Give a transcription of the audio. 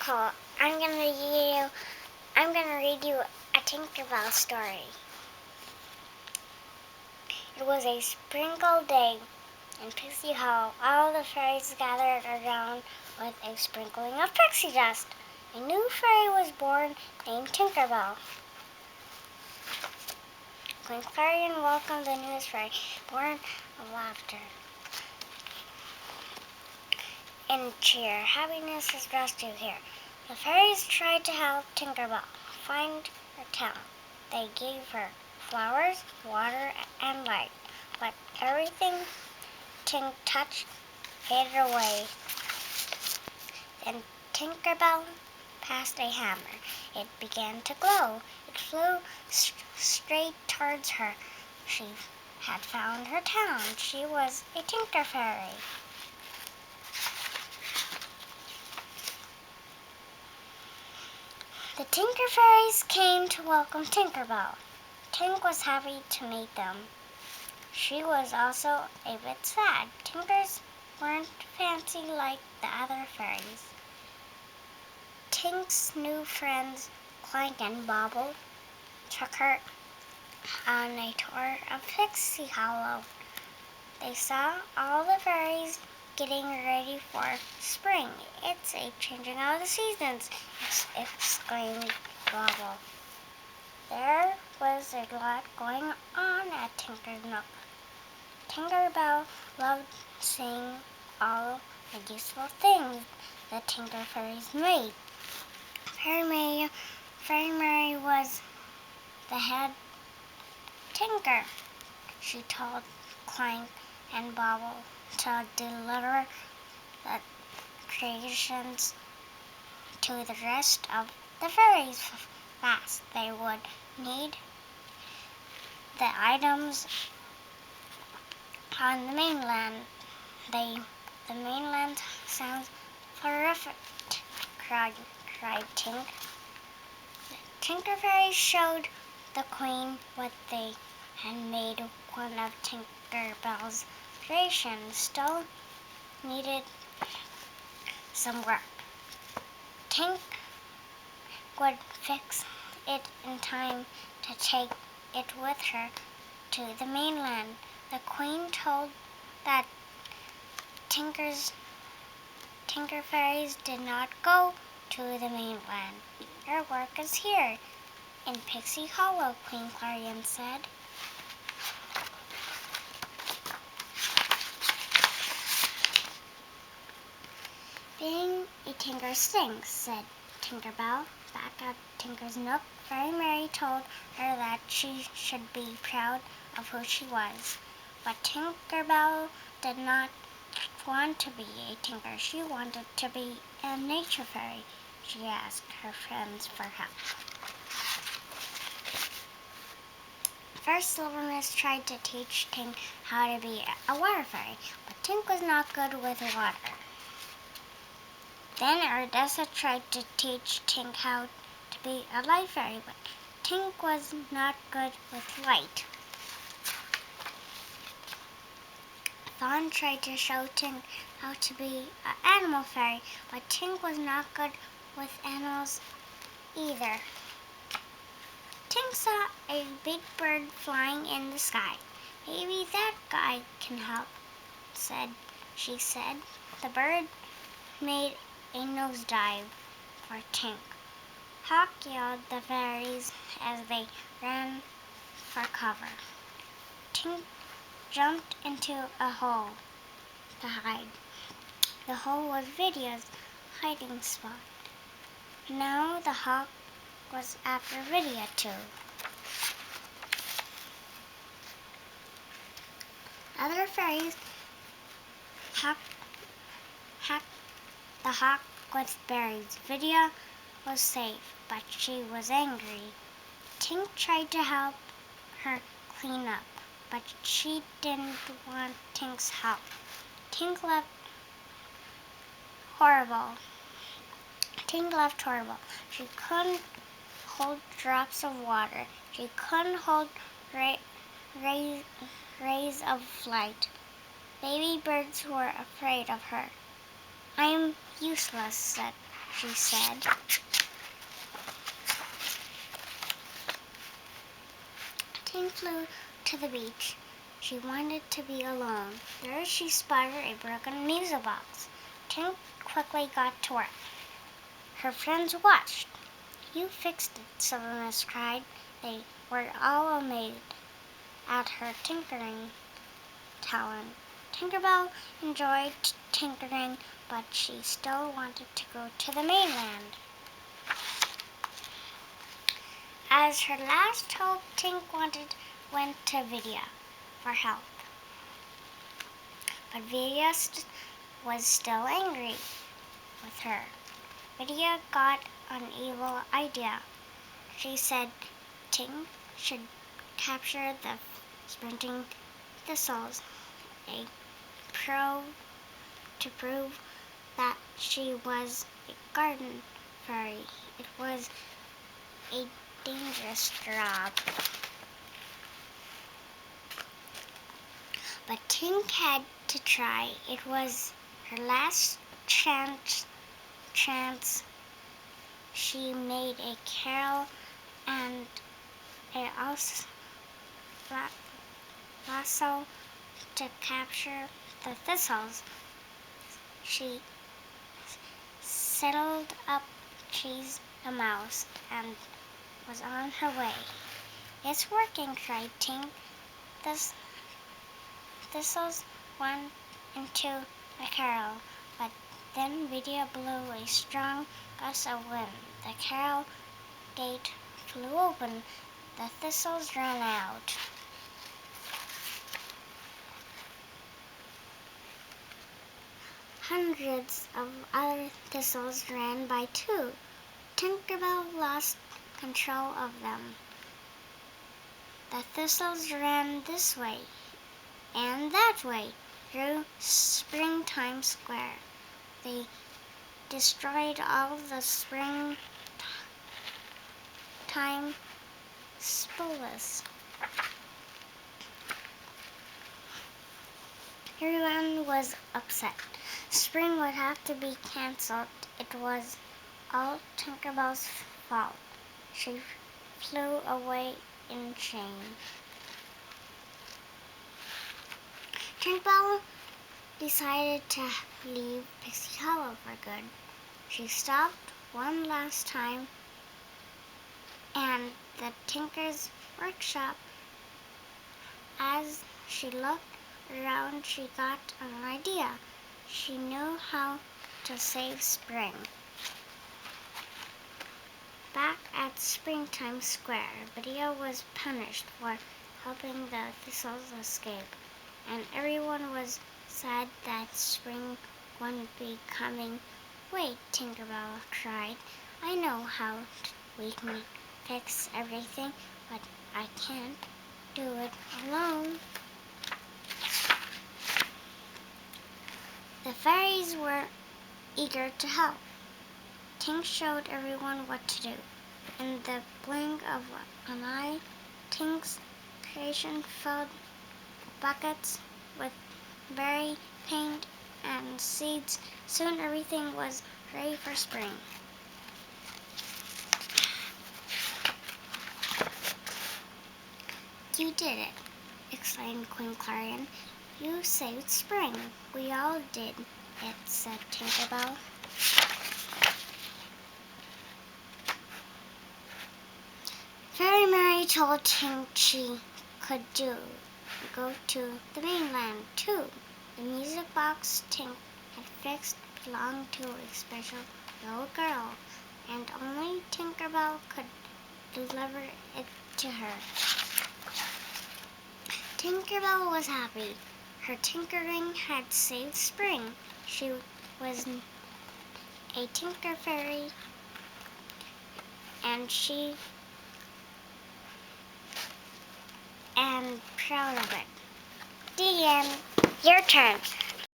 Nicole. I'm gonna read you a Tinkerbell story. It was a sprinkle day in Pixie Hollow. All the fairies gathered around with a sprinkling of pixie dust. A new fairy was born named Tinkerbell. Queen Clarion welcomed the newest fairy, born of laughter and cheer. Happiness is rescued here. The fairies tried to help Tinkerbell find her town. They gave her flowers, water, and light, but everything Tink touched faded away. Then Tinkerbell passed a hammer. It began to glow. It flew straight towards her. She had found her town. She was a Tinker Fairy. The Tinker Fairies came to welcome Tinkerbell. Tink was happy to meet them. She was also a bit sad. Tinkers weren't fancy like the other fairies. Tink's new friends, Clank and Bobble, took her on a tour of Pixie Hollow. They saw all the fairies getting ready for spring. It's a changing of the seasons, exclaimed Bobble. There was a lot going on at Tinker's Nook. Tinkerbell loved seeing all the useful things the Tinker Fairies made. Fairy Mary was the head tinker. She told Clank and Bobble to deliver the creations to the rest of the fairies fast. They would need the items on the mainland. The mainland sounds terrific, cried Tink. The Tinker Fairies showed the Queen what they had made. One of Tinkerbell's creations still needed some work. Tink would fix it in time to take it with her to the mainland. The Queen told that Tinker Fairies did not go to the mainland. Their work is here, in Pixie Hollow, Queen Clarion said. Being a tinker stinks, said Tinkerbell. Back at Tinker's Nook, Fairy Mary told her that she should be proud of who she was. But Tinkerbell did not want to be a tinker. She wanted to be a nature fairy. She asked her friends for help. First, Silvermist tried to teach Tink how to be a water fairy, but Tink was not good with water. Then Ardessa tried to teach Tink how to be a light fairy, but Tink was not good with light. Fawn tried to show Tink how to be an animal fairy, but Tink was not good with animals either. Tink saw a big bird flying in the sky. Maybe that guy can help, she said. The bird made a nosedive for Tink. Hawk yelled the fairies as they ran for cover. Tink jumped into a hole to hide. The hole was Vidia's hiding spot. Now the hawk was after Vidia too. Other fairies hacked the hawk with berries. Vidia was safe, but she was angry. Tink tried to help her clean up, but she didn't want Tink's help. Tink left horrible. She couldn't hold drops of water. She couldn't hold rays of light. Baby birds were afraid of her. I'm useless, she said. Tink flew to the beach. She wanted to be alone. There she spotted a broken music box. Tink quickly got to work. Her friends watched. "You fixed it," Silvermist cried. They were all amazed at her tinkering talent. Tinkerbell enjoyed tinkering, but she still wanted to go to the mainland. As her last hope, Tink went to Vidya for help. But Vidya was still angry with her. Vidya got an evil idea. She said Tink should capture the sprinting thistles, to prove that she was a garden fairy. It was a dangerous job. But Tink had to try. It was her last chance. She made a carol and a lasso to capture the thistles. She settled up Cheese the mouse and was on her way. "It's working," cried Tink. The thistles went into a carol, but then Vidya blew a strong gust of wind. The carol gate flew open. The thistles ran out. Hundreds of other thistles ran by too. Tinkerbell lost control of them. The thistles ran this way and that way through Springtime Square. They destroyed all the springtime spoilers. Everyone was upset. Spring would have to be canceled. It was all Tinkerbell's fault. She flew away in shame. Tinkerbell decided to leave Pixie Hollow for good. She stopped one last time and the Tinker's workshop. As she looked around, she got an idea. She knew how to save Spring. Back at Springtime Square, Vidya was punished for helping the thistles escape, and everyone was sad that Spring wouldn't be coming. "Wait," Tinkerbell cried. "I know how we can fix everything, but I can't do it alone." The fairies were eager to help. Tink showed everyone what to do. In the blink of an eye, Tink's creation filled buckets with berry paint and seeds. Soon everything was ready for spring. "You did it," exclaimed Queen Clarion. "You saved Spring." "We all did it," said Tinkerbell. Fairy Mary told Tink she could go to the mainland too. The music box Tink had fixed belonged to a special little girl, and only Tinkerbell could deliver it to her. Tinkerbell was happy. Her tinkering had saved Spring. She was a Tinker Fairy, and proud of it. The end. Your turn.